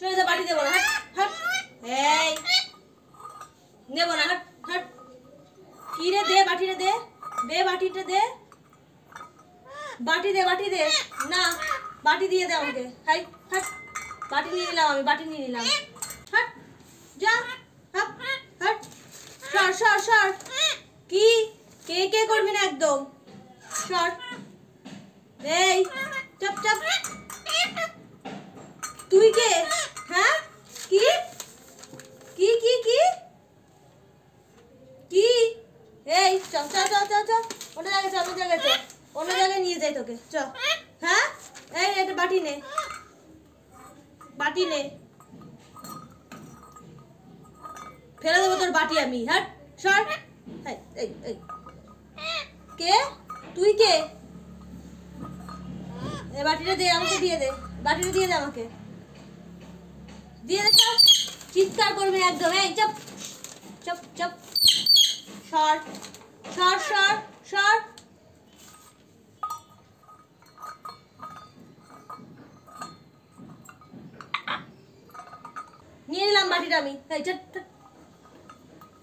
সরে যা, বাটি দেবো না, হাট হাট। এই নেবো না, হাট হাট। কি রে, দে বাটিটা দে, দে বাটিটা দে, বাটি দে, বাটি দে। না, বাটি দিয়ে দে আমাকে। হাই হাট, বাটি নিয়ে নিলাম আমি, বাটি নিয়ে নিলাম। হাট যা, হাট হাট, সর সর সর। কি কে কে করবি না একদম, সর। এই চাপ চাপ। তুই কে? হ্যাঁ কি কি কি কি কি? এই চল চল চল চল চল, অন্য জায়গায় চল, অন্য জায়গায় চল, অন্য জায়গায় নিয়ে যাই তোকে, চল। হ্যাঁ এই এটা বাটি নে, বাটি নে, ফেলে দেবো তোর বাটি আমি। হাট সর। এই এই এই কে? তুই কে? এই বাটিটা দে আমাকে, দিয়ে দে, বাটিটা দিয়ে দে আমাকে, দিয়ে দে। চল, চিৎকার করবি না একদম। এই চপ চপ চপ, সর সর সর সর। নিয়ে নিলাম বাটিটা আমি। এই চট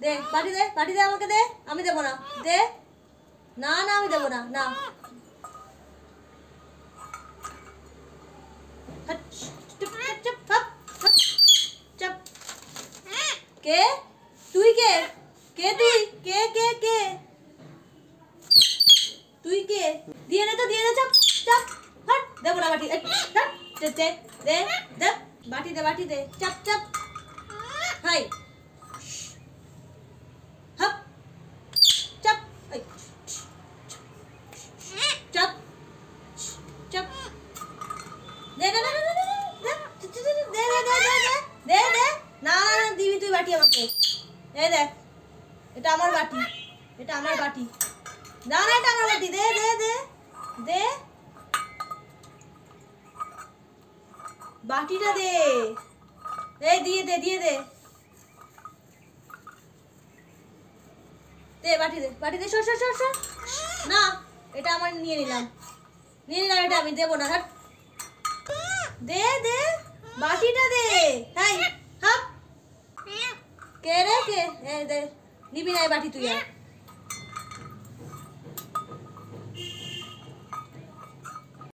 দে, বাটি দে, বাটি দে আমাকে, দে। আমি দেবো না, দে। না না আমি দেবো না, না। কে? তুই কে? কে তুই? কে কে কে? তুই কে? দিয়ে দে তো, দিয়ে দে, চাপ চাপ। হট, দেবো না বাটি। দে দে দে দে, বাটি দে, বাটি দে, চাপ চাপ। হাই হপ চাপ, এই চাপ চাপ। দে দে দে দে দে দে দে দে দে দে। না না দিবি তুই বাটি আমাকে। এই দেখ, এটা আমার বাটি, এটা আমার বাটি। না না এটা আমার বাটি, দে দে দে দে, বাটিটা দে। এই দিয়ে দে, দিয়ে দে, দে বাটি দে, বাটি দে, সর সর সর সর। না এটা আমার, নিয়ে নিলাম, নিয়ে নিলাম, এটা আমি দেবো না। হাট, দে দে, বাটিটা দে। হাই হাপ, কে রে কে? এই দে, নিবি না এই বাটি তুই আর।